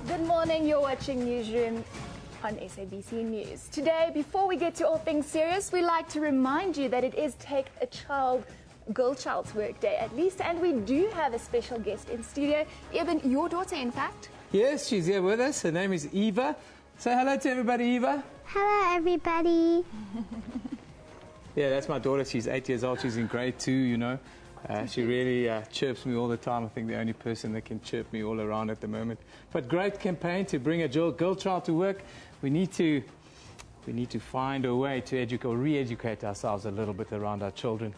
Good morning, you're watching Newsroom on SABC News. Today, before we get to all things serious, we like to remind you that it is Take a Girl Child's Work Day at least, and we do have a special guest in studio, Eben, your daughter in fact. Yes, she's here with us. Her name is Eva. Say hello to everybody, Eva. Hello, everybody. Yeah, that's my daughter. She's 8 years old. She's in grade 2, you know. She really chirps me all the time. I think the only person that can chirp me all around at the moment. But great campaign to bring a girl child to work. We need to find a way to educate or re-educate ourselves a little bit around our children.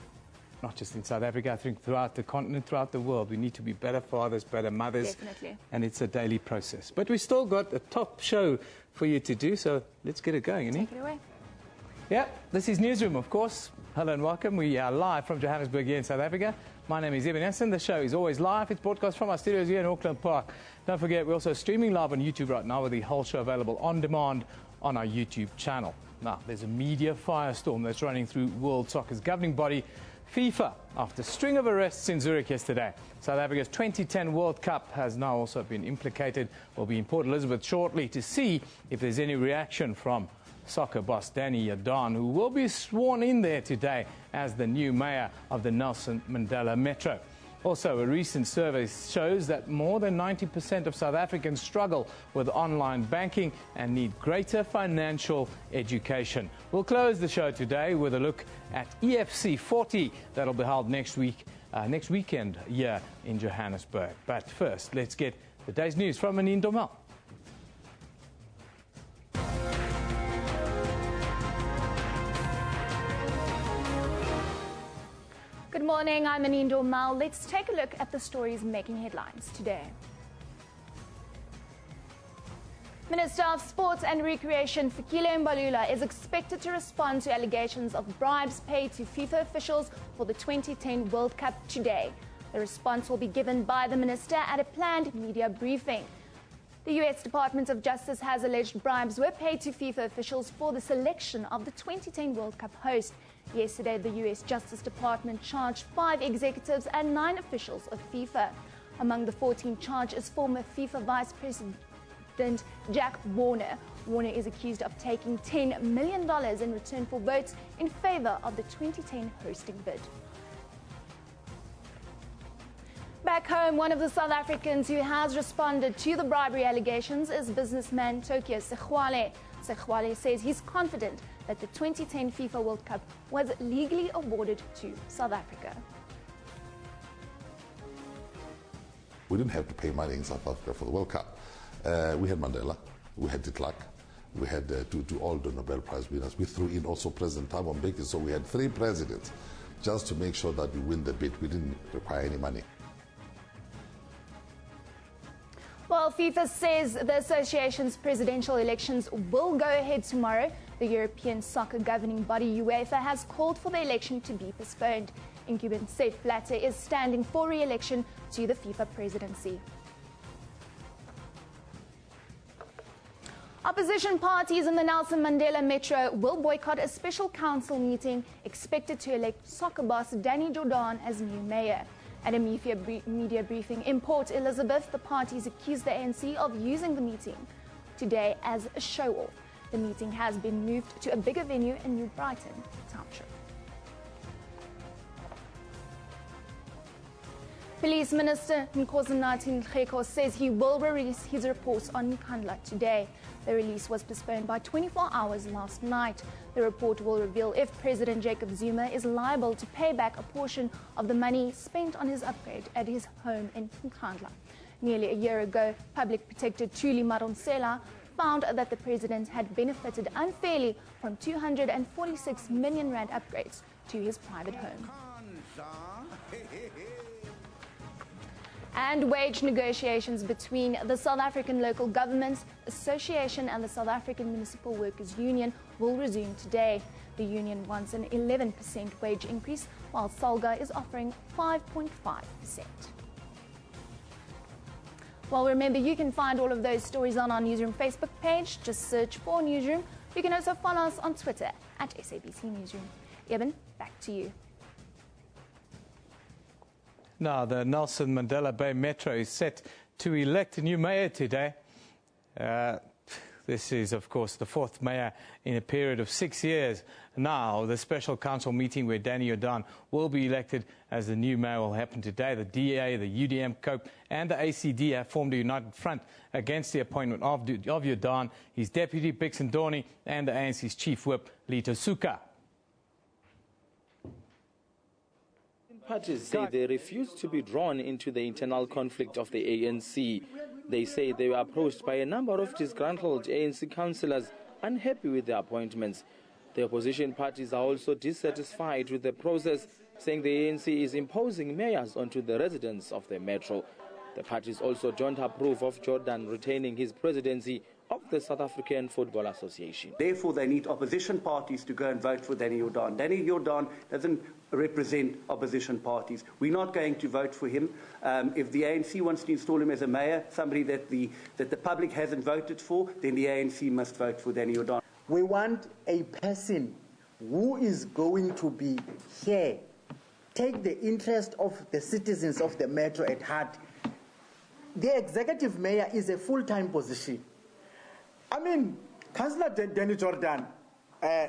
Not just in South Africa, I think throughout the continent, throughout the world. We need to be better fathers, better mothers. Definitely. And it's a daily process. But we still got a top show for you to do, so let's get it going, Take it away. Yeah, this is Newsroom, of course. Hello and welcome. We are live from Johannesburg here in South Africa. My name is Eben Essen. The show is always live. It's broadcast from our studios here in Auckland Park. Don't forget, we're also streaming live on YouTube right now with the whole show available on demand on our YouTube channel. Now, there's a media firestorm that's running through world soccer's governing body, FIFA, after a string of arrests in Zurich yesterday. South Africa's 2010 World Cup has now also been implicated. We'll be in Port Elizabeth shortly to see if there's any reaction from soccer boss Danny Jordaan, who will be sworn in there today as the new mayor of the Nelson Mandela Metro. Also, a recent survey shows that more than 90% of South Africans struggle with online banking and need greater financial education. We'll close the show today with a look at EFC 40 that'll be held next weekend here in Johannesburg. But first, let's get the day's news from Manindo Mal. Good morning, I'm Manindo Mal. Let's take a look at the stories making headlines today. Minister of Sports and Recreation Fikile Mbalula is expected to respond to allegations of bribes paid to FIFA officials for the 2010 World Cup today. The response will be given by the minister at a planned media briefing. The U.S. Department of Justice has alleged bribes were paid to FIFA officials for the selection of the 2010 World Cup host. Yesterday, the U.S. Justice Department charged 5 executives and 9 officials of FIFA. Among the 14 charged is former FIFA Vice President Jack Warner. Warner is accused of taking $10 million in return for votes in favor of the 2010 hosting bid. Back home, one of the South Africans who has responded to the bribery allegations is businessman Tokyo Sexwale. Sexwale says he's confident that the 2010 FIFA World Cup was legally awarded to South Africa. We didn't have to pay money in South Africa for the World Cup. We had Mandela, we had de Klerk, we had all the Nobel Prize winners. We threw in also President Thabo Mbeki, so we had 3 presidents just to make sure that we win the bid. We didn't require any money. Well, FIFA says the association's presidential elections will go ahead tomorrow. The European soccer governing body UEFA has called for the election to be postponed. Incumbent Sepp Blatter is standing for re-election to the FIFA presidency. Opposition parties in the Nelson Mandela Metro will boycott a special council meeting expected to elect soccer boss Danny Jordaan as new mayor. At a media briefing in Port Elizabeth, the parties accused the ANC of using the meeting today as a show-off. The meeting has been moved to a bigger venue in New Brighton Township. Police Minister Nkosinathi Nhleko says he will release his reports on Nkandla today. The release was postponed by 24 hours last night. The report will reveal if President Jacob Zuma is liable to pay back a portion of the money spent on his upgrade at his home in Nkandla. Nearly a year ago, Public Protector Thuli Madonsela found that the president had benefited unfairly from 246 million rand upgrades to his private home. And wage negotiations between the South African Local Governments Association and the South African Municipal Workers Union will resume today. The union wants an 11% wage increase, while SALGA is offering 5.5%. Well, remember, you can find all of those stories on our Newsroom Facebook page. Just search for Newsroom. You can also follow us on Twitter at SABC Newsroom. Eben, back to you. Now, the Nelson Mandela Bay Metro is set to elect a new mayor today. This is, of course, the fourth mayor in a period of 6 years. Now, the special council meeting where Danny Jordaan will be elected as the new mayor will happen today. The DA, the UDM, COPE and the ACD have formed a united front against the appointment of Jordaan, his deputy, Bixon Dorney, and the ANC's chief whip, Lito Suka. Parties say they refuse to be drawn into the internal conflict of the ANC. They say they were approached by a number of disgruntled ANC councillors unhappy with their appointments. The opposition parties are also dissatisfied with the process, saying the ANC is imposing mayors onto the residents of the metro. The parties also don't approve of Jordaan retaining his presidency of the South African Football Association. Therefore, they need opposition parties to go and vote for Danny Jordaan. Danny Jordaan doesn't represent opposition parties. We're not going to vote for him. If the ANC wants to install him as a mayor, somebody that the public hasn't voted for, then the ANC must vote for Danny Jordaan. We want a person who is going to be here, take the interest of the citizens of the metro at heart. The executive mayor is a full-time position. I mean, Councillor Danny Jordaan,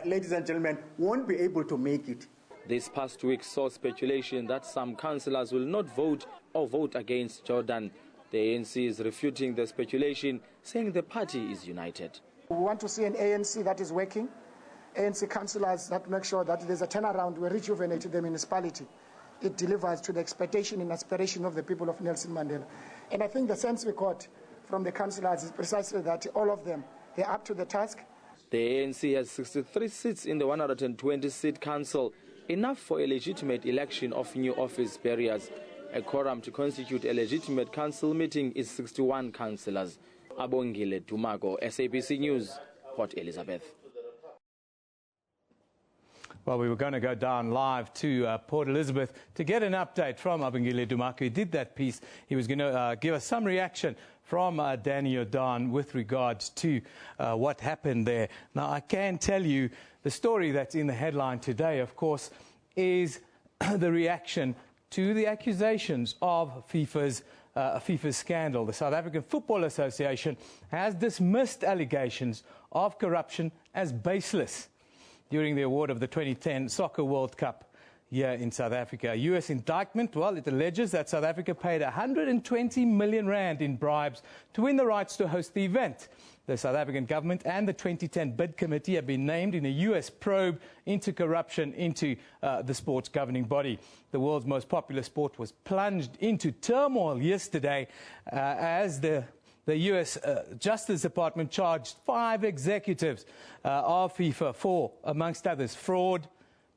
ladies and gentlemen, won't be able to make it. This past week saw speculation that some councillors will not vote or vote against Jordaan. The ANC is refuting the speculation, saying the party is united. We want to see an ANC that is working, ANC councillors that make sure that there's a turnaround. We rejuvenate the municipality. It delivers to the expectation and aspiration of the people of Nelson Mandela. And I think the sense we got from the councillors is precisely that all of them, they're up to the task. The ANC has 63 seats in the 120-seat council, enough for a legitimate election of new office bearers. A quorum to constitute a legitimate council meeting is 61 councillors. Abongile Dumago, SABC News, Port Elizabeth. Well, we were going to go down live to Port Elizabeth to get an update from Abongile Dumago. He did that piece. He was going to give us some reaction from Danny Jordaan with regards to what happened there. Now, I can tell you the story that's in the headline today, of course, is the reaction to the accusations of FIFA's scandal. The South African Football Association has dismissed allegations of corruption as baseless during the award of the 2010 Soccer World Cup here in South Africa. A U.S. indictment, well, it alleges that South Africa paid 120 million rand in bribes to win the rights to host the event. The South African government and the 2010 bid committee have been named in a U.S. probe into corruption into the sport's governing body. The world's most popular sport was plunged into turmoil yesterday as the U.S. Justice Department charged 5 executives of FIFA for, amongst others, fraud,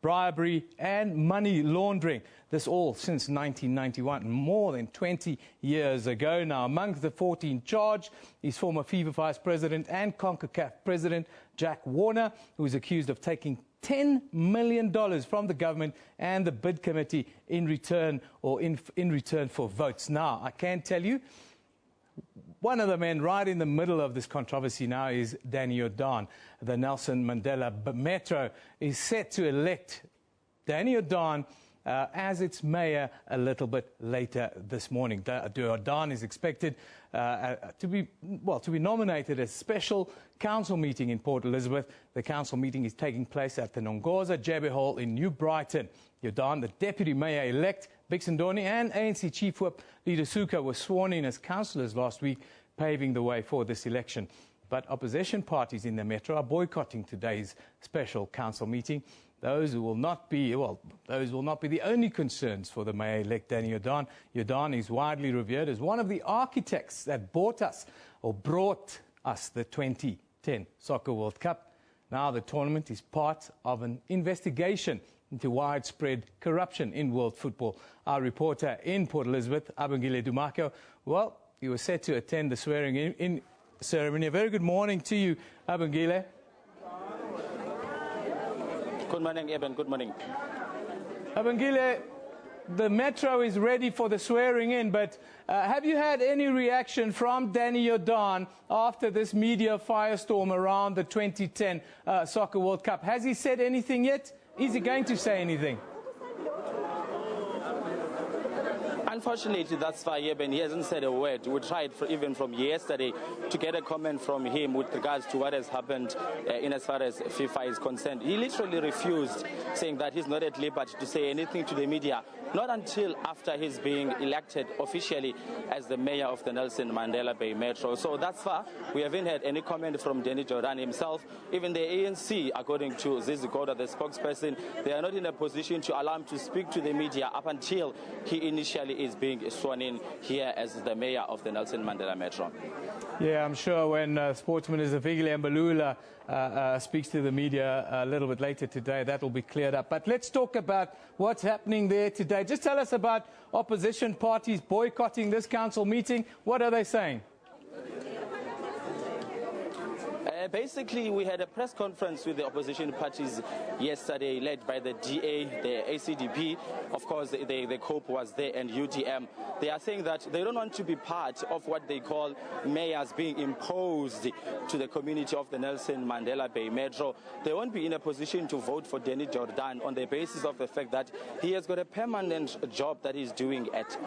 bribery and money laundering. This all since 1991, more than 20 years ago now. Among the 14 charged is former FIFA Vice President and CONCACAF President Jack Warner, who is accused of taking $10 million from the government and the bid committee in return for votes. Now, I can tell you, one of the men right in the middle of this controversy now is Danny Jordaan. The Nelson Mandela Metro is set to elect Danny Jordaan as its mayor a little bit later this morning. Jordaan is expected to be nominated as special council meeting in Port Elizabeth. The council meeting is taking place at the Nongoza Jebe Hall in New Brighton. Jordaan, the deputy mayor-elect, Bixon Dorney and ANC chief whip Lito Suka were sworn in as councillors last week, paving the way for this election. But opposition parties in the metro are boycotting today's special council meeting. Those will not be the only concerns for the mayor-elect Danny Jordaan. Jordaan is widely revered as one of the architects that brought us the 2010 Soccer World Cup. Now the tournament is part of an investigation into widespread corruption in world football. Our reporter in Port Elizabeth, Abongile Dumago, well, he was set to attend the swearing-in ceremony. A very good morning to you, Abongile. Good morning, Eben. Good morning. Abongile, the Metro is ready for the swearing-in, but have you had any reaction from Danny Jordaan after this media firestorm around the 2010 Soccer World Cup? Has he said anything yet? Is he going to say anything? Unfortunately, thus far, Eben, he hasn't said a word. We tried even from yesterday to get a comment from him with regards to what has happened in as far as FIFA is concerned. He literally refused, saying that he's not at liberty to say anything to the media, not until after he's being elected officially as the mayor of the Nelson Mandela Bay Metro. So thus far, we haven't had any comment from Danny Jordan himself. Even the ANC, according to Zizi Kodwa, the spokesperson, they are not in a position to allow him to speak to the media up until he initially is being sworn in here as the mayor of the Nelson Mandela Metro. Yeah, I'm sure when Sports Minister Fikile Mbalula speaks to the media a little bit later today, that will be cleared up. But let's talk about what's happening there today. Just tell us about opposition parties boycotting this council meeting. What are they saying? Basically, we had a press conference with the opposition parties yesterday, led by the DA, the ACDP, of course, the COPE was there, and UDM. They are saying that they don't want to be part of what they call mayors being imposed to the community of the Nelson Mandela Bay Metro. They won't be in a position to vote for Danny Jordan on the basis of the fact that he has got a permanent job that he's doing at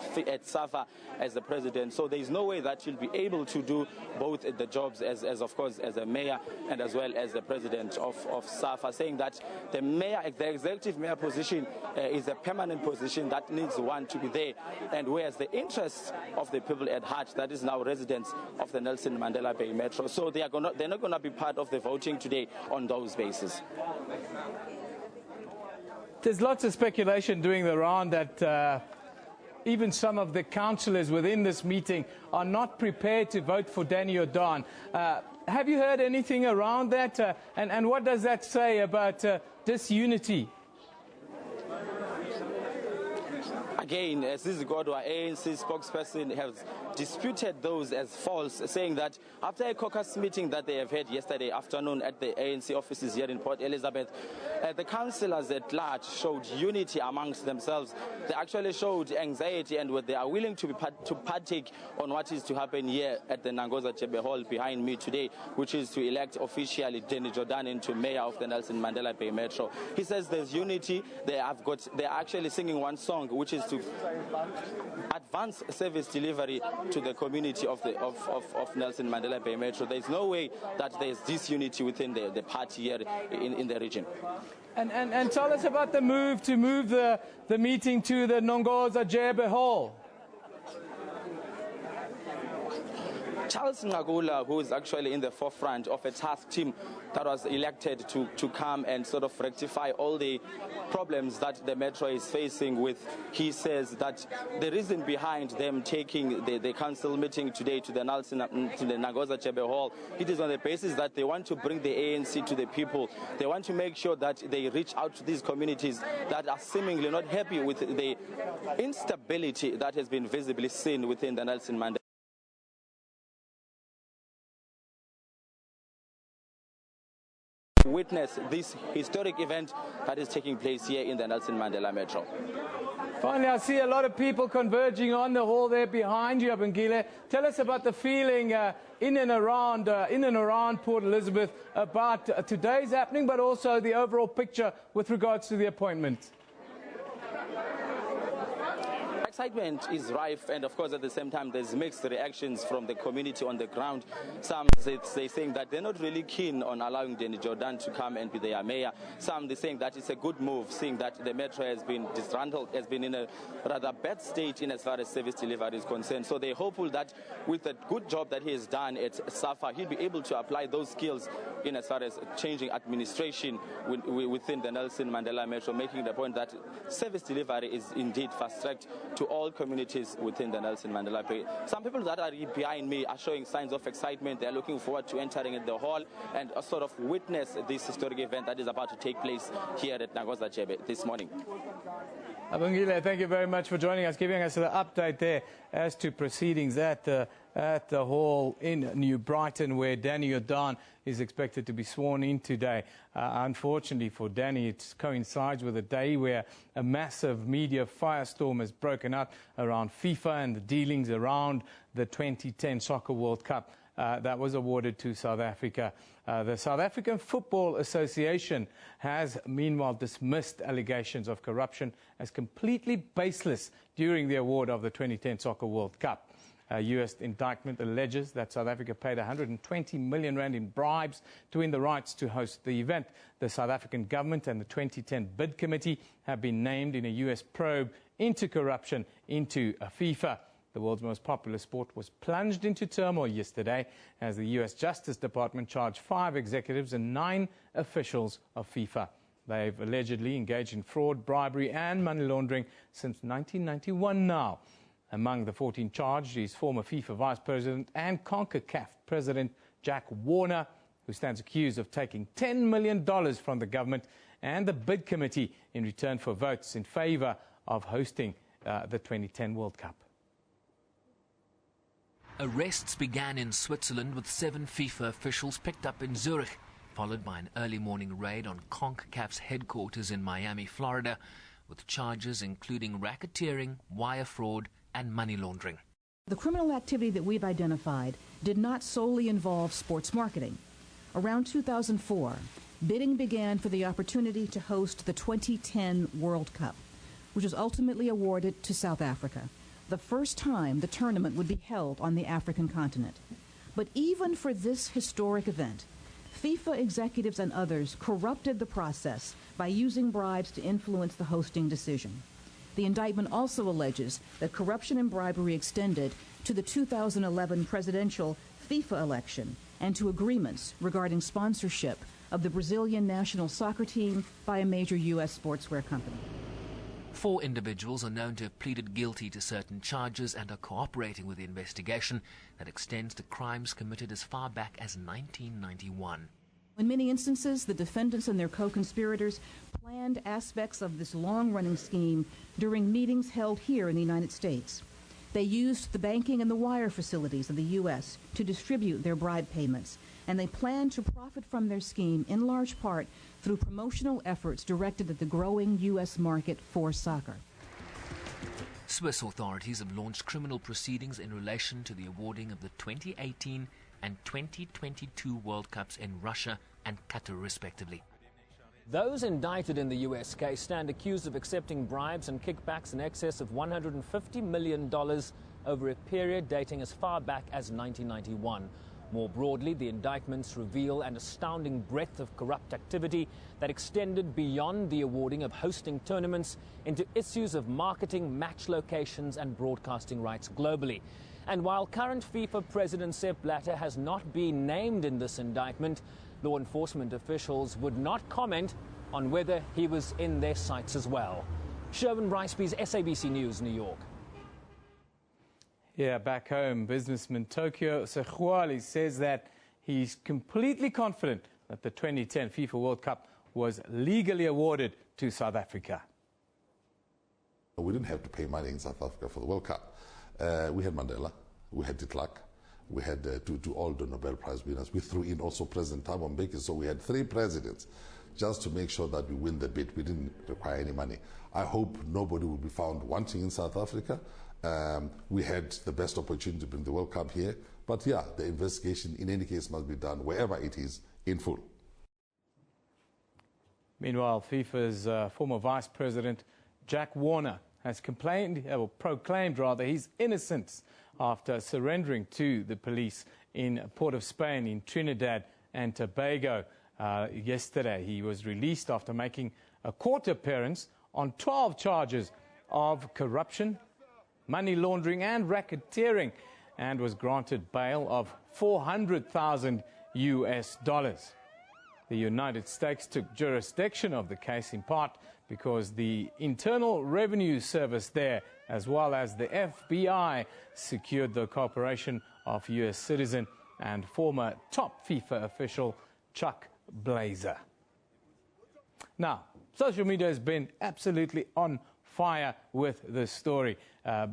SAFA as the president. So there is no way that he'll be able to do both the jobs as of course, as a mayor and as well as the president of SAFA, saying that the executive mayor position is a permanent position that needs one to be there, and whereas the interests of the people at heart, that is now residents of the Nelson Mandela Bay Metro, so they're not going to be part of the voting today on those bases. There's lots of speculation doing the round that even some of the councillors within this meeting are not prepared to vote for Danny Jordan. Have you heard anything around that? And what does that say about disunity? Again, Zizi Kodwa, ANC spokesperson, has disputed those as false, saying that after a caucus meeting that they have had yesterday afternoon at the ANC offices here in Port Elizabeth, the councillors at large showed unity amongst themselves. They actually showed anxiety, and they are willing to partake on what is to happen here at the Nangoza Chebe Hall behind me today, which is to elect officially Danny Jordan into mayor of the Nelson Mandela Bay Metro. He says there's unity. They're actually singing one song, which is to advance service delivery to the community of Nelson Mandela Bay Metro. There's no way that there's disunity within the party here in the region. And tell us about the move the meeting to the Nongoza Chebe Hall. Charles Ngagula, who is actually in the forefront of a task team that was elected to come and sort of rectify all the problems that the Metro is facing with, he says that the reason behind them taking the council meeting today to the Nangoza Chebe Hall, it is on the basis that they want to bring the ANC to the people. They want to make sure that they reach out to these communities that are seemingly not happy with the instability that has been visibly seen within the Nelson Mandela. Witness this historic event that is taking place here in the Nelson Mandela Metro. Finally, I see a lot of people converging on the hall there behind you, Abengile. Tell us about the feeling in and around Port Elizabeth about today's happening, but also the overall picture with regards to the appointment. Excitement is rife, and of course at the same time there's mixed reactions from the community on the ground. Some they saying that they're not really keen on allowing Danny Jordan to come and be their mayor. Some they're saying that it's a good move, seeing that the Metro has been disgruntled, has been in a rather bad state in as far as service delivery is concerned. So they're hopeful that with the good job that he has done at SAFA, he'll be able to apply those skills in as far as changing administration within the Nelson Mandela Metro, making the point that service delivery is indeed fast-tracked to all communities within the Nelson Mandela Bay. Some people that are behind me are showing signs of excitement. They're looking forward to entering the hall and sort of witness this historic event that is about to take place here at Nangoza Chebe this morning. Abengile, thank you very much for joining us, giving us the update there as to proceedings at the hall in New Brighton, where Danny Jordan is expected to be sworn in today. Unfortunately for Danny, it coincides with a day where a massive media firestorm has broken out around FIFA and the dealings around the 2010 Soccer World Cup that was awarded to South Africa. The South African Football Association has meanwhile dismissed allegations of corruption as completely baseless during the award of the 2010 Soccer World Cup. A U.S. indictment alleges that South Africa paid 120 million rand in bribes to win the rights to host the event. The South African government and the 2010 bid committee have been named in a U.S. probe into corruption into FIFA. The world's most popular sport was plunged into turmoil yesterday as the U.S. Justice Department charged 5 executives and 9 officials of FIFA. They've allegedly engaged in fraud, bribery and money laundering since 1991 now. Among the 14 charged is former FIFA Vice President and CONCACAF President Jack Warner, who stands accused of taking $10 million from the government and the bid committee in return for votes in favour of hosting the 2010 World Cup. Arrests began in Switzerland with 7 FIFA officials picked up in Zurich, followed by an early morning raid on CONCACAF's headquarters in Miami, Florida, with charges including racketeering, wire fraud and money laundering. The criminal activity that we've identified did not solely involve sports marketing. Around 2004, bidding began for the opportunity to host the 2010 World Cup, which was ultimately awarded to South Africa, the first time the tournament would be held on the African continent. But even for this historic event, FIFA executives and others corrupted the process by using bribes to influence the hosting decision. The indictment also alleges that corruption and bribery extended to the 2011 presidential FIFA election and to agreements regarding sponsorship of the Brazilian national soccer team by a major U.S. sportswear company. 4 individuals are known to have pleaded guilty to certain charges and are cooperating with the investigation that extends to crimes committed as far back as 1991. In many instances, the defendants and their co-conspirators planned aspects of this long-running scheme during meetings held here in the United States. They used the banking and the wire facilities of the U.S. to distribute their bribe payments, and they planned to profit from their scheme in large part through promotional efforts directed at the growing U.S. market for soccer. Swiss authorities have launched criminal proceedings in relation to the awarding of the 2018 and 2022 World Cups in Russia and Qatar, respectively. Those indicted in the U.S. case stand accused of accepting bribes and kickbacks in excess of $150 million over a period dating as far back as 1991. More broadly, the indictments reveal an astounding breadth of corrupt activity that extended beyond the awarding of hosting tournaments into issues of marketing, match locations and broadcasting rights globally. And while current FIFA President Sepp Blatter has not been named in this indictment, law enforcement officials would not comment on whether he was in their sights as well. Sherwin Riceby's SABC News, New York. Yeah, back home, businessman Tokyo Sexuali says that he's completely confident that the 2010 FIFA World Cup was legally awarded to South Africa. We didn't have to pay money in South Africa for the World Cup. We had Mandela, we had de Klerk, we had all the Nobel Prize winners. We threw in also President Thabo Mbeki, so we had 3 presidents just to make sure that we win the bid. We didn't require any money. I hope nobody will be found wanting in South Africa. We had the best opportunity to bring the World Cup here, but yeah, the investigation in any case must be done wherever it is in full. Meanwhile, FIFA's former vice president Jack Warner has proclaimed his innocence after surrendering to the police in Port of Spain in Trinidad and Tobago. Yesterday, he was released after making a court appearance on 12 charges of corruption, money laundering and racketeering, and was granted bail of $400,000 US. The United States took jurisdiction of the case in part because the Internal Revenue Service there, as well as the FBI, secured the cooperation of US citizen and former top FIFA official Chuck Blazer. Now, social media has been absolutely on fire with this story.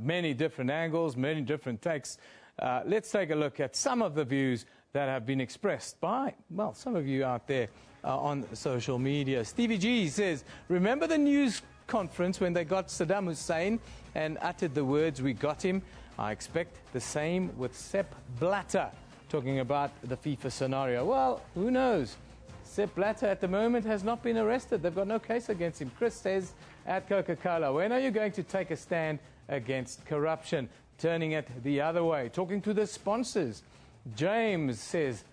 Many different angles, many different takes. Let's take a look at some of the views that have been expressed by, well, some of you out there on social media. Stevie G says, remember the news conference when they got Saddam Hussein and uttered the words, "We got him"? I expect the same with Sepp Blatter. talking about the FIFA scenario. Well, who knows? Sepp Blatter at the moment has not been arrested. They've got no case against him. Chris says at Coca-Cola, when are you going to take a stand against corruption? Turning it the other way. Talking to the sponsors, James says,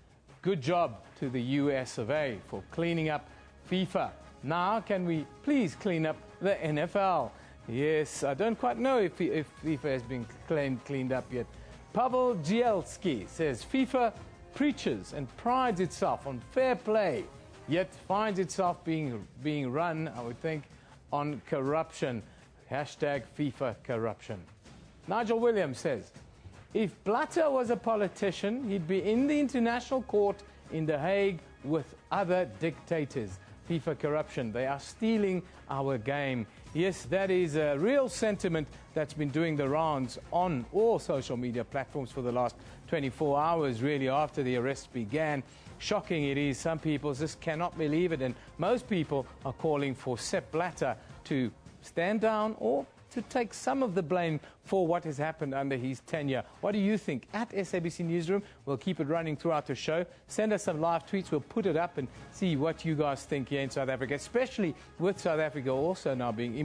good job to the US of A for cleaning up FIFA. Now, can we please clean up the NFL? Yes, I don't quite know if FIFA has been cleaned up yet. Pavel Gielski says FIFA preaches and prides itself on fair play, yet finds itself being run, I would think, on corruption. Hashtag FIFA corruption. Nigel Williams says, if Blatter was a politician, he'd be in the International Court in The Hague with other dictators. FIFA corruption. They are stealing our game. Yes, that is a real sentiment that's been doing the rounds on all social media platforms for the last 24 hours, really, after the arrest began. Shocking it is. Some people just cannot believe it, and most people are calling for Sepp Blatter to stand down or to take some of the blame for what has happened under his tenure. What do you think? At SABC Newsroom, we'll keep it running throughout the show. Send us some live tweets. We'll put it up and see what you guys think here in South Africa, especially with South Africa also now being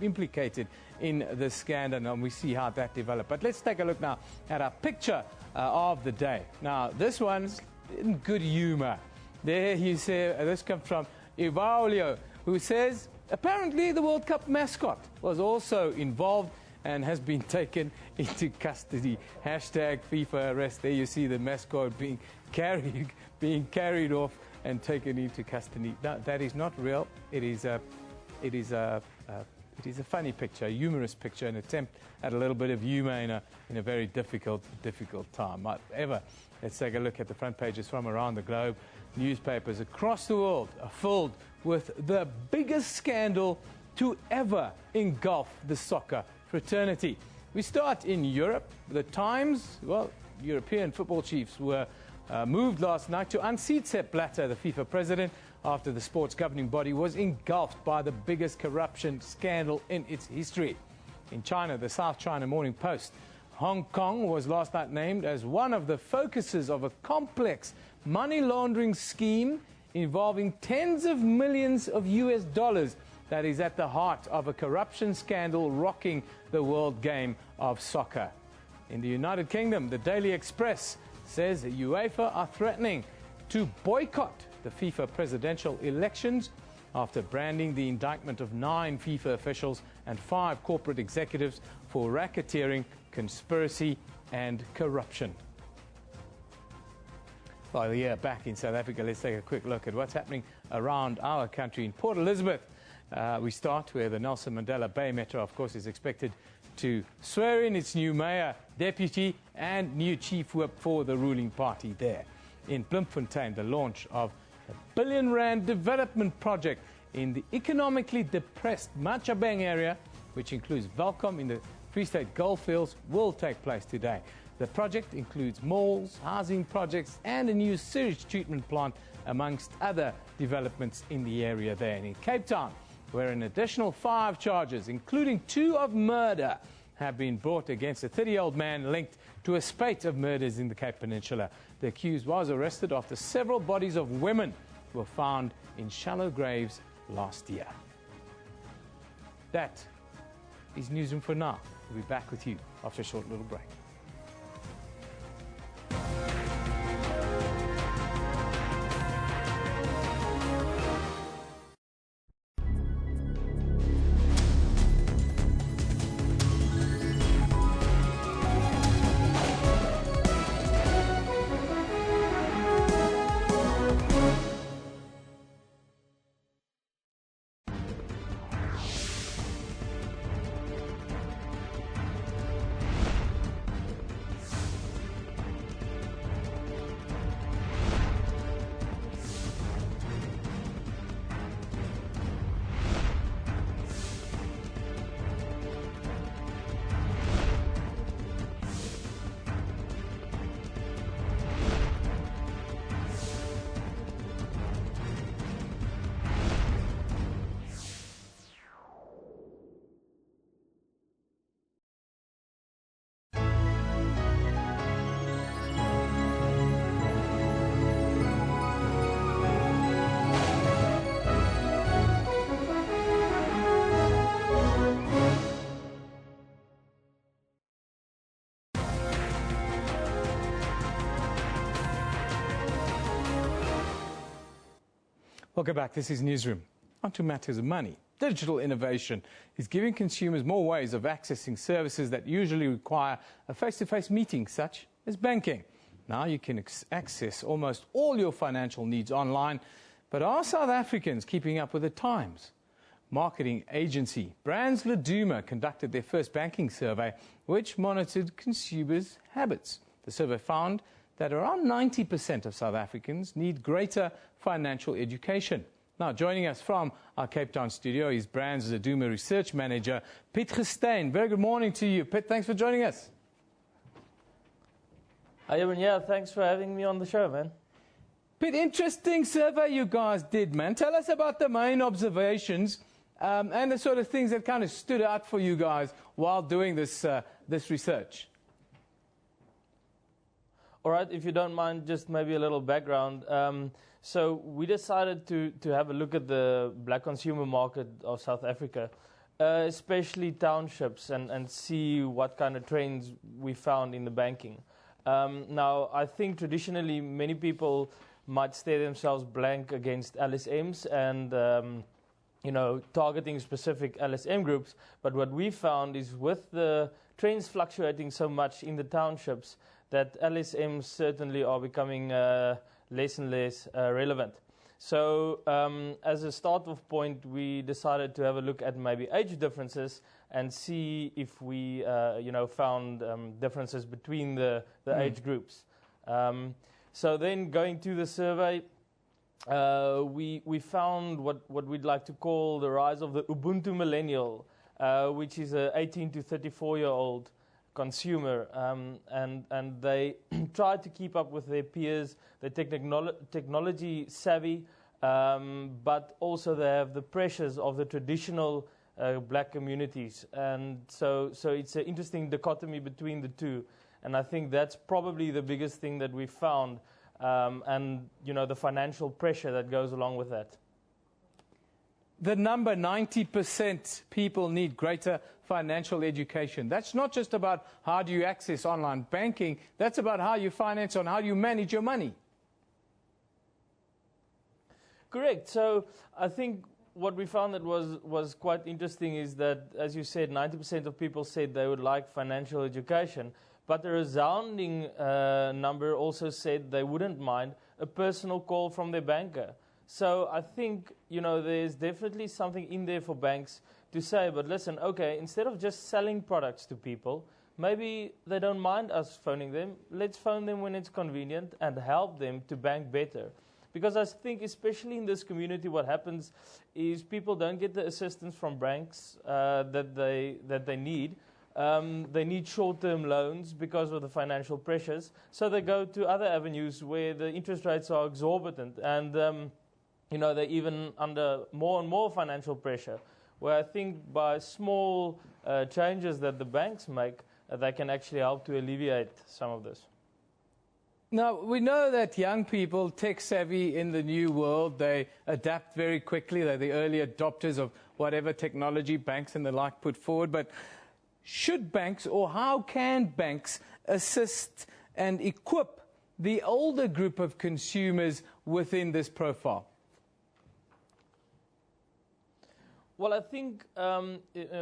implicated in the scandal, and we see how that developed. But let's take a look now at our picture of the day. Now, this one's in good humor. There you see, this comes from Ivaulio, who says, apparently, the World Cup mascot was also involved and has been taken into custody. Hashtag FIFA arrest. There you see the mascot being carried off and taken into custody. No, that is not real. It is a funny picture, a humorous picture, an attempt at a little bit of humor in a very difficult time. However, let's take a look at the front pages from around the globe. Newspapers across the world are filled with the biggest scandal to ever engulf the soccer fraternity. We start in Europe. The Times, well, European football chiefs were moved last night to unseat Sepp Blatter, the FIFA president, after the sports governing body was engulfed by the biggest corruption scandal in its history. In China, the South China Morning Post, Hong Kong was last night named as one of the focuses of a complex money laundering scheme involving tens of millions of US dollars that is at the heart of a corruption scandal rocking the world game of soccer. In the United Kingdom, the Daily Express says that UEFA are threatening to boycott the FIFA presidential elections after branding the indictment of 9 FIFA officials and 5 corporate executives for racketeering, conspiracy and corruption. Well, yeah, back in South Africa, let's take a quick look at what's happening around our country. In Port Elizabeth, we start where the Nelson Mandela Bay Metro, of course, is expected to swear in its new mayor, deputy and new chief whip for the ruling party there. In Bloemfontein, the launch of a R1 billion development project in the economically depressed Machabeng area, which includes Welkom in the Free State Goldfields, will take place today. The project includes malls, housing projects and a new sewage treatment plant, amongst other developments in the area there. And in Cape Town, where an additional 5 charges, including 2 of murder, have been brought against a 30-year-old man linked to a spate of murders in the Cape Peninsula. The accused was arrested after several bodies of women were found in shallow graves last year. That is Newsroom for now. We'll be back with you after a short little break. Welcome back. This is Newsroom. On to matters of money. Digital innovation is giving consumers more ways of accessing services that usually require a face-to-face meeting, such as banking. Now you can access almost all your financial needs online. But are South Africans keeping up with the times? Marketing agency Brands Laduma conducted their first banking survey, which monitored consumers' habits. The survey found that around 90% of South Africans need greater financial education. Now, joining us from our Cape Town studio is Brands Laduma Research Manager Piet Gestein. Very good morning to you, Piet. Thanks for joining us. Hi, Evan. Yeah, thanks for having me on the show, man. Piet, interesting survey you guys did, man. Tell us about the main observations and the sort of things that kind of stood out for you guys while doing this research. All right, if you don't mind, just maybe a little background. So we decided to have a look at the black consumer market of South Africa, especially townships, and see what kind of trends we found in the banking. Now, I think traditionally many people might stare themselves blank against LSMs and targeting specific LSM groups. But what we found is with the trends fluctuating so much in the townships, that LSMs certainly are becoming less and less relevant. So as a start-off point, we decided to have a look at maybe age differences and see if we found differences between the age groups. So then going to the survey, we found what we'd like to call the rise of the Ubuntu millennial, which is an 18 to 34-year-old consumer, and they try to keep up with their peers. They're technology savvy, but also they have the pressures of the traditional black communities, and so it's an interesting dichotomy between the two. And I think that's probably the biggest thing that we found, and the financial pressure that goes along with that. The number 90% people need greater financial education. That's not just about how do you access online banking. That's about how you finance and how do you manage your money. Correct. So I think what we found that was quite interesting is that, as you said, 90% of people said they would like financial education. But the resounding number also said they wouldn't mind a personal call from their banker. So I think, there's definitely something in there for banks to say, but listen, okay, instead of just selling products to people, maybe they don't mind us phoning them. Let's phone them when it's convenient and help them to bank better. Because I think, especially in this community, what happens is people don't get the assistance from banks that they need. They need short-term loans because of the financial pressures. So they go to other avenues where the interest rates are exorbitant, and they're even under more and more financial pressure, where I think by small changes that the banks make, they can actually help to alleviate some of this. Now, we know that young people, tech-savvy in the new world, they adapt very quickly. They're the early adopters of whatever technology banks and the like put forward. But should banks, or how can banks assist and equip the older group of consumers within this profile? Well, I think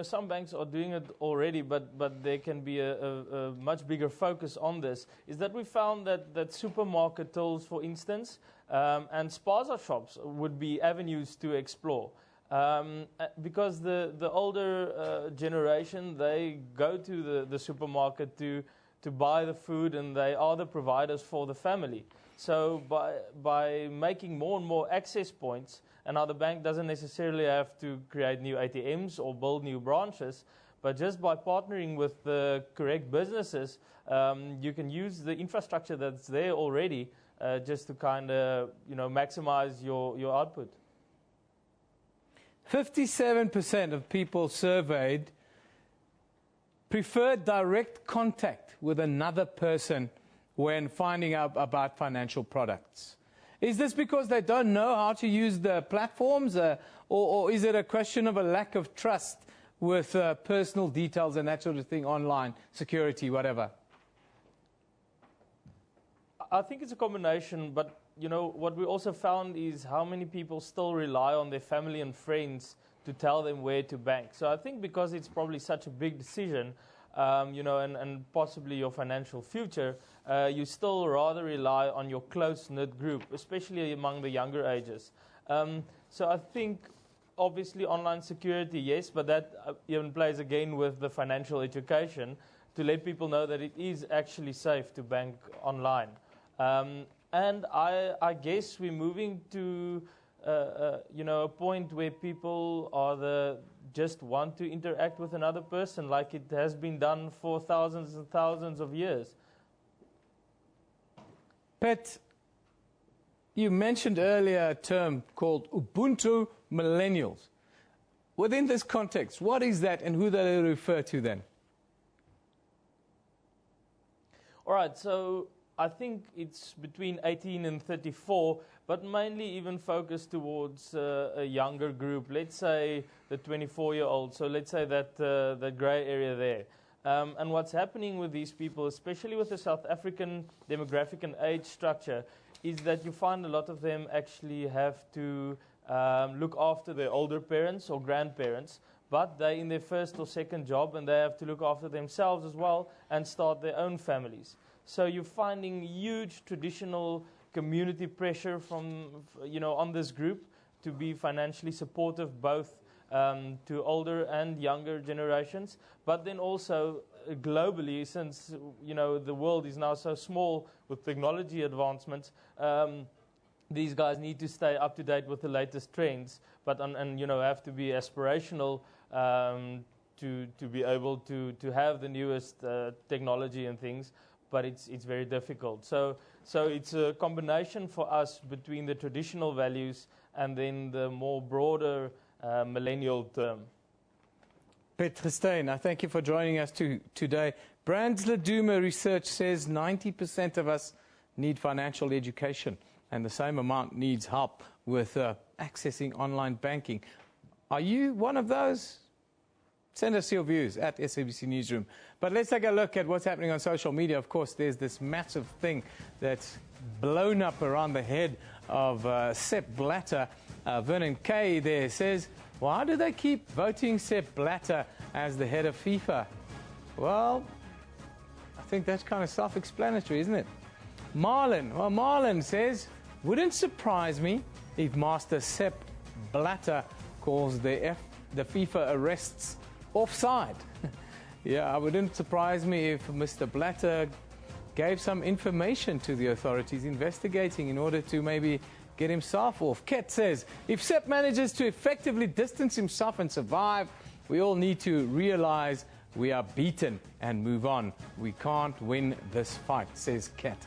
some banks are doing it already, but there can be a much bigger focus on this. Is that we found that supermarket tills, for instance, and spaza shops would be avenues to explore. Because the older generation, they go to the supermarket to buy the food, and they are the providers for the family. So by making more and more access points, and now the bank doesn't necessarily have to create new ATMs or build new branches, but just by partnering with the correct businesses, you can use the infrastructure that's there already just to kind of maximize your output. 57% of people surveyed preferred direct contact with another person when finding out about financial products. Is this because they don't know how to use the platforms, or is it a question of a lack of trust with personal details and that sort of thing online, security, whatever? I think it's a combination, but what we also found is how many people still rely on their family and friends to tell them where to bank. So I think because it's probably such a big decision, and possibly your financial future, you still rather rely on your close-knit group, especially among the younger ages. So I think obviously online security, yes, but that even plays again with the financial education to let people know that it is actually safe to bank online. And I guess we're moving to a point where people just want to interact with another person like it has been done for thousands and thousands of years. Pet, you mentioned earlier a term called Ubuntu millennials. Within this context, what is that and who do they refer to then? All right, so I think it's between 18 and 34, but mainly even focused towards a younger group. Let's say the 24-year-old. So let's say that the grey area there. And what's happening with these people, especially with the South African demographic and age structure, is that you find a lot of them actually have to look after their older parents or grandparents, but they're in their first or second job and they have to look after themselves as well and start their own families. So you're finding huge traditional community pressure on this group to be financially supportive both to older and younger generations, but then also globally, since the world is now so small with technology advancements, these guys need to stay up to date with the latest trends, but have to be aspirational to be able to have the newest technology and things. But it's very difficult. So it's a combination for us between the traditional values and then the more broader millennial term. Peter Steyn, I thank you for joining us today. Brands Laduma research says 90% of us need financial education, and the same amount needs help with accessing online banking. Are you one of those? Send us your views at SABC Newsroom. But let's take a look at what's happening on social media. Of course, there's this massive thing that's blown up around the head of Sepp Blatter. Vernon Kay there says, why do they keep voting Sepp Blatter as the head of FIFA? Well, I think that's kind of self-explanatory, isn't it? Marlon says, wouldn't surprise me if Master Sepp Blatter calls the FIFA arrests offside. Yeah, it wouldn't surprise me if Mr. Blatter gave some information to the authorities investigating in order to maybe get himself off. Ket says, if Sepp manages to effectively distance himself and survive, we all need to realize we are beaten and move on. We can't win this fight, says Ket.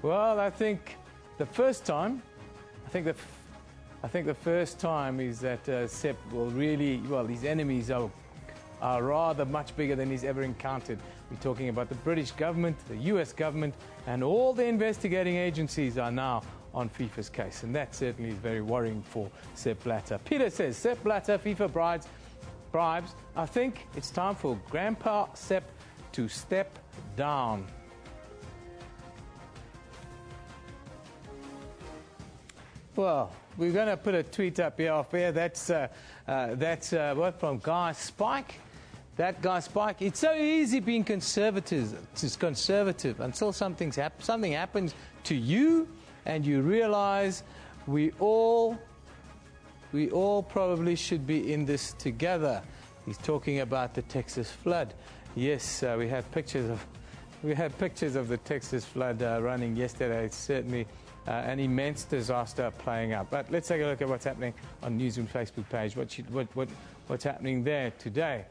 Well, I think the first time, the first time is that Sepp will really, his enemies are rather much bigger than he's ever encountered. We're talking about the British government, the US government, and all the investigating agencies are now on FIFA's case. And that certainly is very worrying for Sepp Blatter. Peter says, Sepp Blatter, FIFA bribes. I think it's time for Grandpa Sepp to step down. Well, we're going to put a tweet up here off air. That's what from Guy Spike. That Guy Spike. It's so easy being conservative. It's conservative until something happens to you, and you realize we all probably should be in this together. He's talking about the Texas flood. Yes, we had pictures of the Texas flood running yesterday. It's certainly an immense disaster playing out. But let's take a look at what's happening on Newsroom's Facebook page. What's happening there today?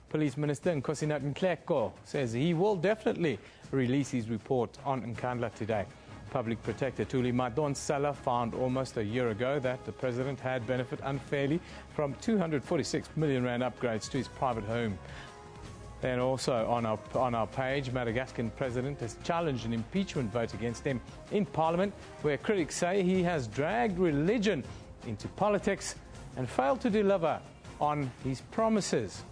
Police Minister Nkosinathi Nhleko says he will definitely release his report on Nkandla today. Public Protector Thuli Madonsela found almost a year ago that the president had benefited unfairly from 246 million rand upgrades to his private home. Then also on our page, Madagascan president has challenged an impeachment vote against him in Parliament, where critics say he has dragged religion into politics and failed to deliver on his promises.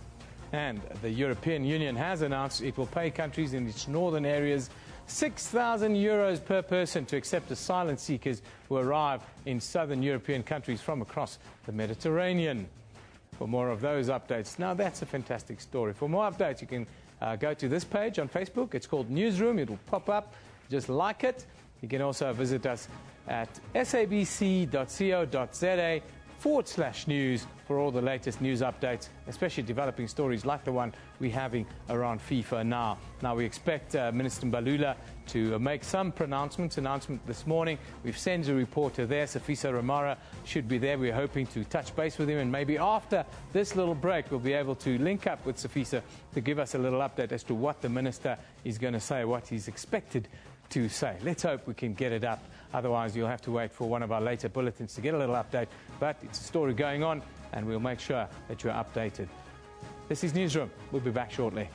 And the European Union has announced it will pay countries in its northern areas 6,000 euros per person to accept asylum seekers who arrive in southern European countries from across the Mediterranean. For more of those updates, now that's a fantastic story. For more updates, you can go to this page on Facebook. It's called Newsroom. It will pop up. Just like it. You can also visit us at sabc.co.za/news for all the latest news updates, especially developing stories like the one we're having around FIFA now. Now we expect Minister Mbalula to make some announcement this morning. We've sent a reporter there. Safisa Ramara should be there. We're hoping to touch base with him, and maybe after this little break we'll be able to link up with Safisa to give us a little update as to what the minister is going to say, what he's expected to say. Let's hope we can get it up. Otherwise, you'll have to wait for one of our later bulletins to get a little update. But it's a story going on, and we'll make sure that you're updated. This is Newsroom. We'll be back shortly.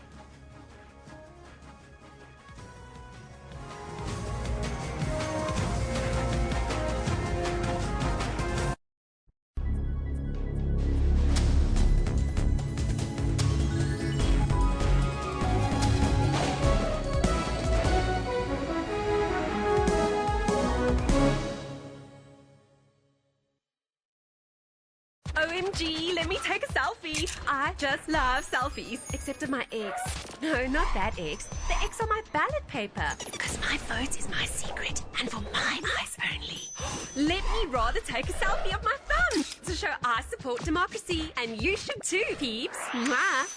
OMG, let me take a selfie. I just love selfies. Except of my ex. No, not that ex. The ex on my ballot paper. Because my vote is my secret and for my eyes only. Let me rather take a selfie of my thumb to show I support democracy. And you should too, peeps. Mwah.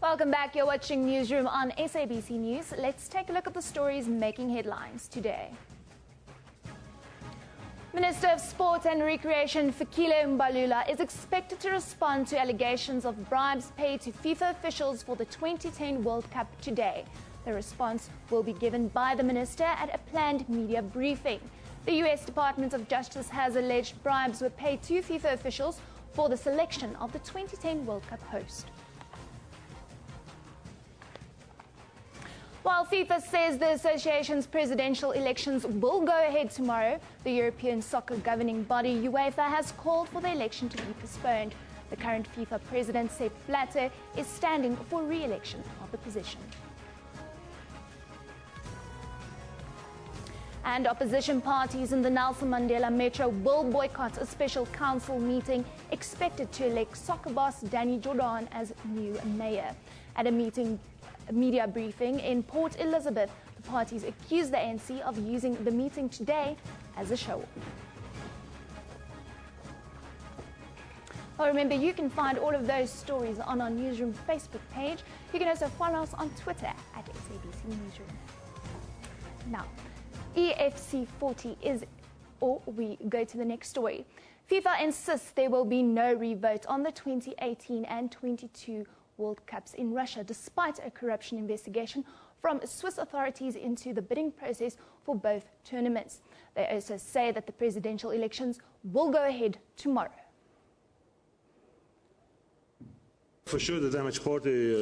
Welcome back. You're watching Newsroom on SABC News. Let's take a look at the stories making headlines today. Minister of Sport and Recreation Fikile Mbalula is expected to respond to allegations of bribes paid to FIFA officials for the 2010 World Cup today. The response will be given by the minister at a planned media briefing. The U.S. Department of Justice has alleged bribes were paid to FIFA officials for the selection of the 2010 World Cup host. While FIFA says the association's presidential elections will go ahead tomorrow, the European soccer governing body UEFA has called for the election to be postponed. The current FIFA president, Sepp Blatter, is standing for re-election of the position. And opposition parties in the Nelson Mandela Metro will boycott a special council meeting expected to elect soccer boss Danny Jordan as new mayor. At a media briefing in Port Elizabeth, the parties accused the ANC of using the meeting today as a show-off. Well, remember, you can find all of those stories on our Newsroom Facebook page. You can also follow us on Twitter at SABC Newsroom. Now, EFC 40 is, or we go to the next story. FIFA insists there will be no revote on the 2018 and 22 World Cups in Russia, despite a corruption investigation from Swiss authorities into the bidding process for both tournaments. They also say that the presidential elections will go ahead tomorrow. For sure, the damaged party,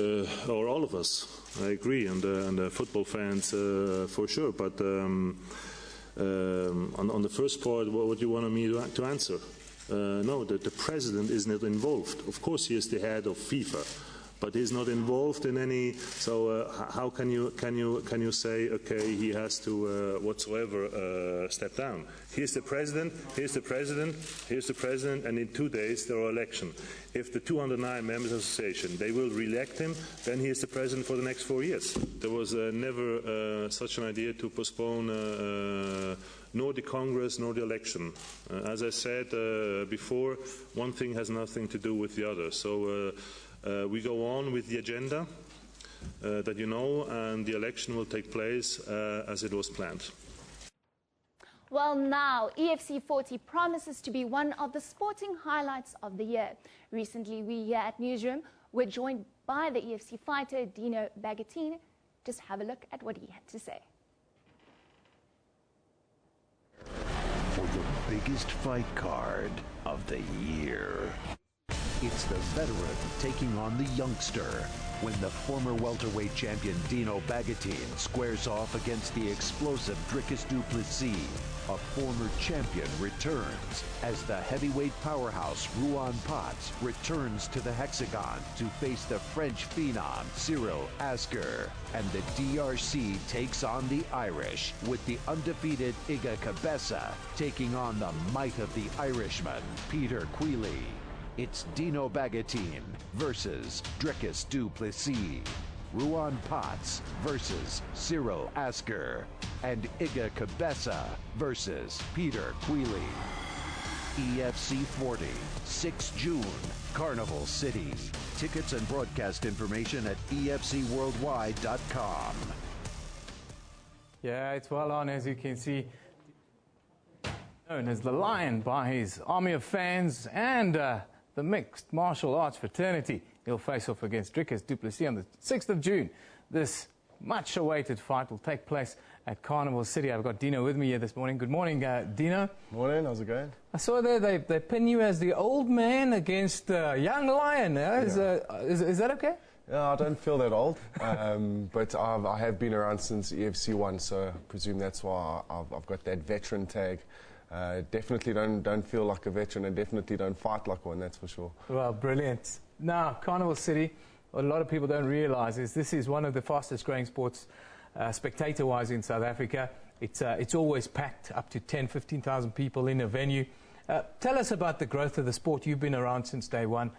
or all of us, I agree, and the football fans, for sure. But on the first part, what do you want me to answer? No, the president is not involved. Of course, he is the head of FIFA, but he's not involved in any. So how can you say, okay, he has to whatsoever step down? Here's the president. Here's the president. Here's the president. And in 2 days there are elections. If the 209 members association they will re-elect him, then he is the president for the next 4 years. There was never such an idea to postpone nor the Congress nor the election. As I said before, one thing has nothing to do with the other. So. We go on with the agenda that you know, and the election will take place as it was planned. Well, now, EFC 40 promises to be one of the sporting highlights of the year. Recently, we here at Newsroom were joined by the EFC fighter Dino Bagatine. Just have a look at what he had to say. biggest fight card of the year. It's the veteran taking on the youngster when the former welterweight champion Dino Bagatine squares off against the explosive Dricus du Plessis. A former champion returns as the heavyweight powerhouse Ruan Potts returns to the hexagon to face the French phenom Cyril Asker. And the DRC takes on the Irish with the undefeated Iga Cabeza taking on the might of the Irishman, Peter Queally. It's Dino Bagatine versus Dricus du Plessis. Ruan Potts versus Cyril Asker. And Iga Cabeza versus Peter Queally. EFC 40, 6 June, Carnival City. Tickets and broadcast information at efcworldwide.com. Yeah, it's well on, as you can see. Known as the Lion by his army of fans and the mixed martial arts fraternity. He'll face off against Dricus du Plessis on the 6th of June. This much-awaited fight will take place at Carnival City. I've got Dino with me here this morning. Good morning, Dino. Morning, how's it going? I saw there they pin you as the old man against young Lion. Is that okay? Yeah, I don't feel that old, but I have been around since EFC 1, so I presume that's why I've got that veteran tag. Definitely don't feel like a veteran and definitely don't fight like one, that's for sure. Well, brilliant. Now, Carnival City, what a lot of people don't realise is this is one of the fastest growing sports spectator-wise in South Africa. It's always packed, up to 10,000–15,000 people in a venue. Tell us about the growth of the sport. You've been around since day one.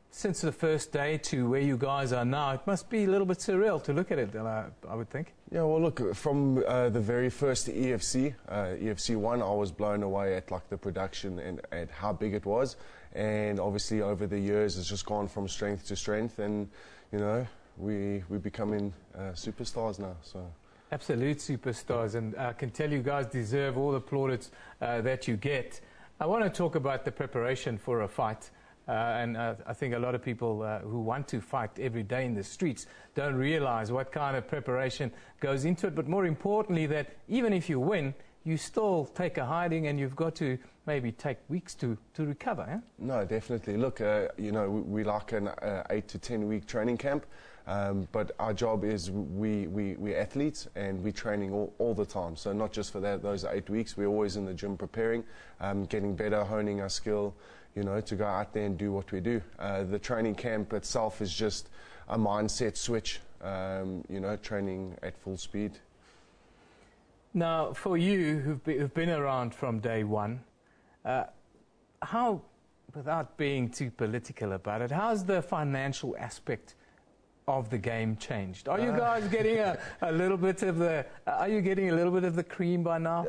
Since the first day to where you guys are now, it must be a little bit surreal to look at it, I would think. Yeah, well, look, from the very first EFC, EFC 1, I was blown away at like the production and at how big it was. And obviously over the years, it's just gone from strength to strength. And, you know, we're becoming superstars now. So. Absolute superstars. And I can tell you guys deserve all the plaudits that you get. I want to talk about the preparation for a fight. I think a lot of people who want to fight every day in the streets don't realize what kind of preparation goes into it. But more importantly, that even if you win, you still take a hiding and you've got to maybe take weeks to recover. Eh? No, definitely. Look, you know, we like an 8 to 10 week training camp. But our job is we're athletes and we're training all the time. So not just for those 8 weeks, we're always in the gym preparing, getting better, honing our skill, you know, to go out there and do what we do. The training camp itself is just a mindset switch, you know, training at full speed. Now, for you who've been around from day one, how, without being too political about it, how's the financial aspect of the game changed? Are you guys getting a little bit of the? Are you getting a little bit of the cream by now?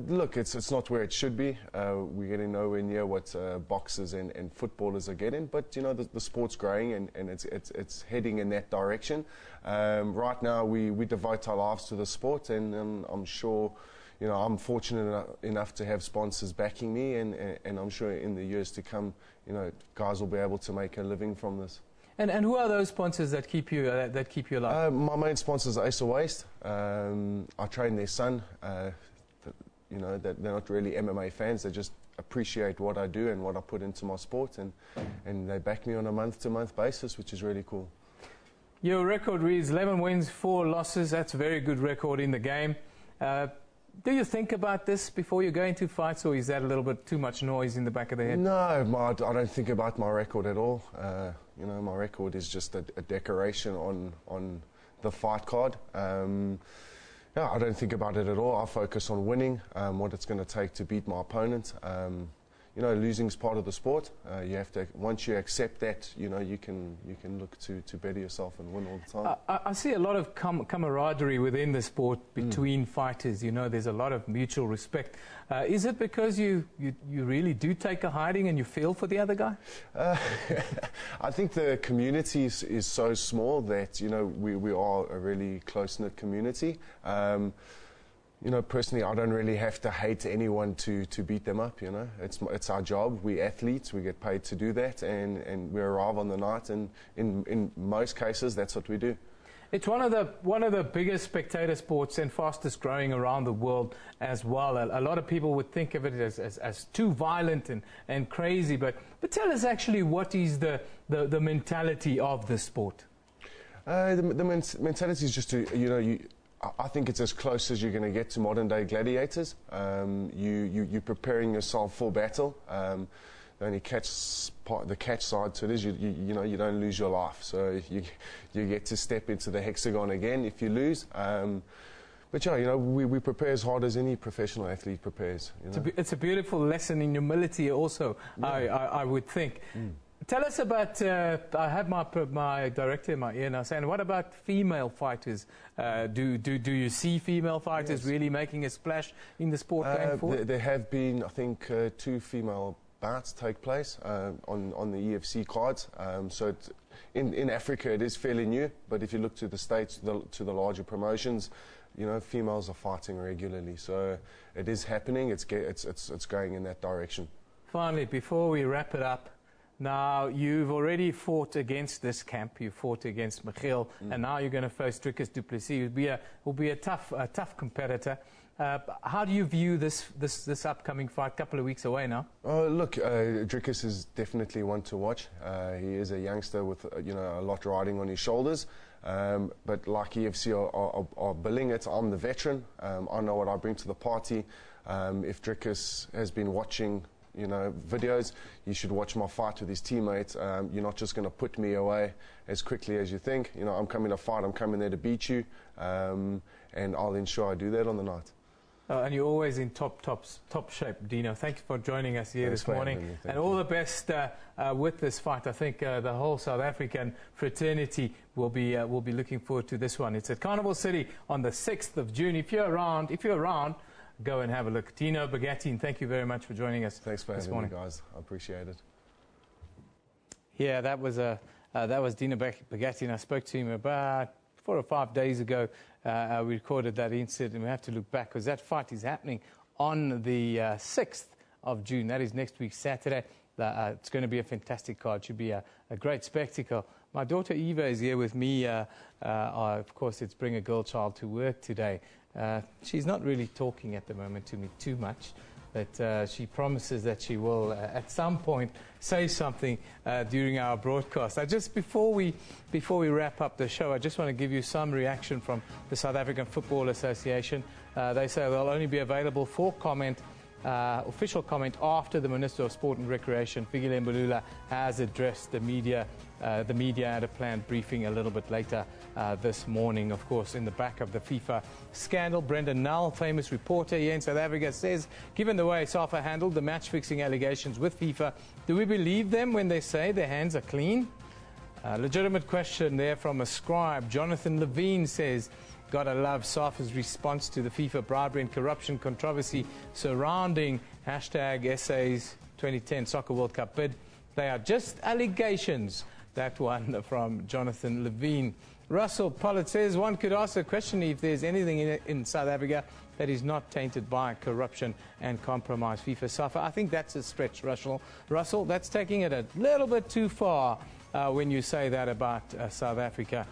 Look, it's not where it should be. We're getting nowhere near what boxers and footballers are getting. But you know, the sport's growing and it's heading in that direction. Right now, we devote our lives to the sport, and I'm sure. You know, I'm fortunate enough to have sponsors backing me, and I'm sure in the years to come, you know, guys will be able to make a living from this. And who are those sponsors that keep you alive? My main sponsors are Acer Waste. I train their son. You know, they're not really MMA fans. They just appreciate what I do and what I put into my sport, and they back me on a month-to-month basis, which is really cool. Your record reads 11 wins, 4 losses. That's a very good record in the game. Do you think about this before you go into fights, or is that a little bit too much noise in the back of the head? No, I don't think about my record at all. You know, my record is just a decoration on the fight card. Yeah, I don't think about it at all. I focus on winning, what it's going to take to beat my opponent. You know, losing is part of the sport. You have to, once you accept that, you know, you can look to better yourself and win all the time. I see a lot of camaraderie within the sport between fighters. You know, there's a lot of mutual respect. Is it because you really do take a hiding and you feel for the other guy? I think the community is so small that, you know, we are a really close-knit community. You know, personally, I don't really have to hate anyone to beat them up, you know. It's our job. We're athletes. We get paid to do that, and we arrive on the night, and in most cases, that's what we do. It's one of the biggest spectator sports and fastest growing around the world as well. A lot of people would think of it as too violent and crazy, but tell us actually what is the mentality of the sport? The mentality is just to, I think it's as close as you're going to get to modern day gladiators. You're preparing yourself for battle. The only catch side to it is you don't lose your life, so you get to step into the hexagon again if you lose. But yeah, we prepare as hard as any professional athlete prepares. It's a beautiful lesson in humility also, yeah. I would think. Tell us about, I have my director in my ear now saying, what about female fighters? Do you see female fighters really making a splash in the sport going forward? There have been, I think, 2 female bouts take place on the EFC cards. So in Africa it is fairly new, but if you look to the States, to the larger promotions, females are fighting regularly. So it is happening. It's going in that direction. Finally, before we wrap it up, now you've already fought against this camp. You fought against Michiel, and now you're going to face Dricus du Plessis. Will be a tough competitor. How do you view this upcoming fight? Couple of weeks away now. Look, Dricus is definitely one to watch. He is a youngster with a lot riding on his shoulders. But like EFC are billing it, I'm the veteran. I know what I bring to the party. If Dricus has been watching videos, you should watch my fight with his teammates. You're not just going to put me away as quickly as you think. I'm coming to fight. I'm coming there to beat you, and I'll ensure I do that on the night. And you're always in top shape, Dino. Thank you for joining us here this morning, and all the best with this fight. I think the whole South African fraternity will be looking forward to this one. It's at Carnival City on the 6th of June. If you're around, go and have a look. Dino Bagatine, thank you very much for joining us. Thanks for having me, guys. I appreciate it. Yeah, that was Dino Bagatine. I spoke to him about 4 or 5 days ago. We recorded that incident, and we have to look back because that fight is happening on the 6th of June. That is next week, Saturday. It's going to be a fantastic card. It should be a great spectacle. My daughter Eva is here with me. Of course, it's Bring a Girl Child to Work today. She's not really talking at the moment to me too much, but she promises that she will at some point say something during our broadcast. Just before we wrap up the show, I just want to give you some reaction from the South African Football Association. They say they'll only be available for comment, official comment, after the Minister of Sport and Recreation, Fikile Mbalula, has addressed the media. The media had a planned briefing a little bit later this morning, of course, in the back of the FIFA scandal. Brendan Null, famous reporter here in South Africa, says, given the way SAFA handled the match-fixing allegations with FIFA, do we believe them when they say their hands are clean? Legitimate question there from a scribe. Jonathan Levine says, gotta love SAFA's response to the FIFA bribery and corruption controversy surrounding #SA's 2010 Soccer World Cup bid. They are just allegations. That one from Jonathan Levine. Russell Pollard says, one could ask a question if there's anything in South Africa that is not tainted by corruption and compromise. FIFA SAFA, I think that's a stretch, Russell. That's taking it a little bit too far when you say that about South Africa.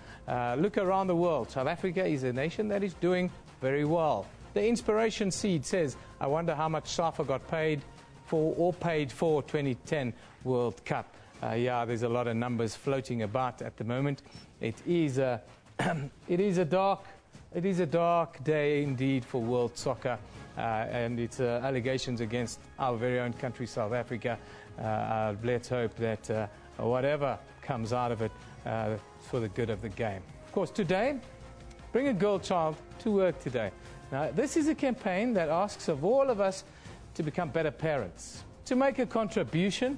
Look around the world. South Africa is a nation that is doing very well. The Inspiration Seed says, I wonder how much SAFA got paid for 2010 World Cup. Yeah, there's a lot of numbers floating about at the moment. It is a dark day indeed for world soccer, and it's allegations against our very own country, South Africa. Let's hope that whatever comes out of it, for the good of the game. Of course, today, Bring a Girl Child to Work today. Now, this is a campaign that asks of all of us to become better parents, to make a contribution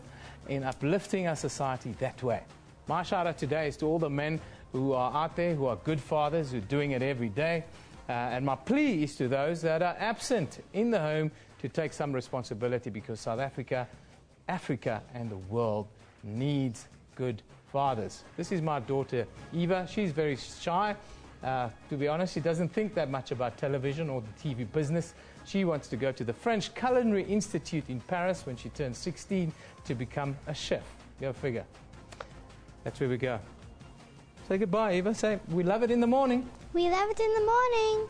in uplifting our society that way. My shout out today is to all the men who are out there, who are good fathers, who are doing it every day. And my plea is to those that are absent in the home to take some responsibility, because South Africa, Africa and the world needs good fathers. This is my daughter Eva. She's very shy. To be honest, she doesn't think that much about television or the TV business. She wants to go to the French Culinary Institute in Paris when she turns 16 to become a chef. Go figure. That's where we go. Say goodbye, Eva. Say, we love it in the morning. We love it in the morning.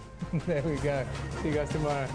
There we go. See you guys tomorrow.